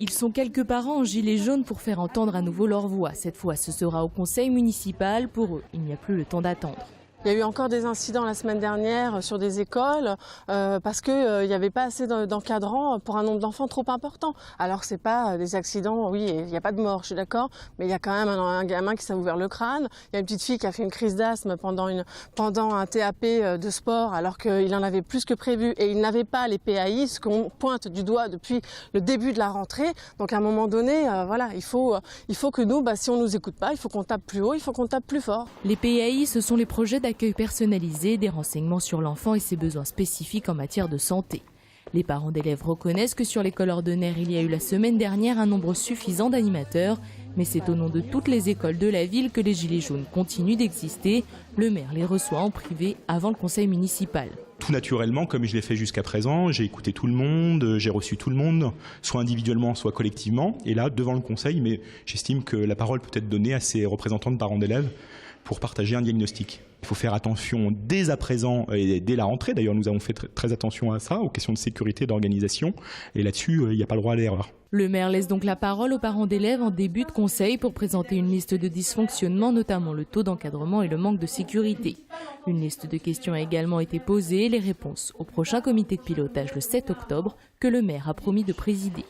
Ils sont quelques parents en gilet jaune pour faire entendre à nouveau leur voix. Cette fois, ce sera au conseil municipal. Pour eux, il n'y a plus le temps d'attendre. Il y a eu encore des incidents la semaine dernière sur des écoles parce qu'il n'y avait pas assez d'encadrants pour un nombre d'enfants trop important. Alors c'est pas des accidents, oui, il n'y a pas de mort, je suis d'accord, mais il y a quand même un gamin qui s'est ouvert le crâne. Il y a une petite fille qui a fait une crise d'asthme pendant un TAP de sport alors qu'il en avait plus que prévu et il n'avait pas les PAI, ce qu'on pointe du doigt depuis le début de la rentrée. Donc à un moment donné, voilà, il faut que nous, si on nous écoute pas, il faut qu'on tape plus haut, il faut qu'on tape plus fort. Les PAI, ce sont les projets d'accueil personnalisé, des renseignements sur l'enfant et ses besoins spécifiques en matière de santé. Les parents d'élèves reconnaissent que sur l'école ordinaire, il y a eu la semaine dernière un nombre suffisant d'animateurs, mais c'est au nom de toutes les écoles de la ville que les Gilets jaunes continuent d'exister. Le maire les reçoit en privé avant le conseil municipal. Tout naturellement, comme je l'ai fait jusqu'à présent, j'ai écouté tout le monde, j'ai reçu tout le monde, soit individuellement, soit collectivement. Et là, devant le conseil, mais j'estime que la parole peut être donnée à ces représentants de parents d'élèves pour partager un diagnostic. Il faut faire attention dès à présent et dès la rentrée. D'ailleurs, nous avons fait très attention à ça, aux questions de sécurité et d'organisation. Et là-dessus, il n'y a pas le droit à l'erreur. Le maire laisse donc la parole aux parents d'élèves en début de conseil pour présenter une liste de dysfonctionnements, notamment le taux d'encadrement et le manque de sécurité. Une liste de questions a également été posée, les réponses au prochain comité de pilotage le 7 octobre que le maire a promis de présider.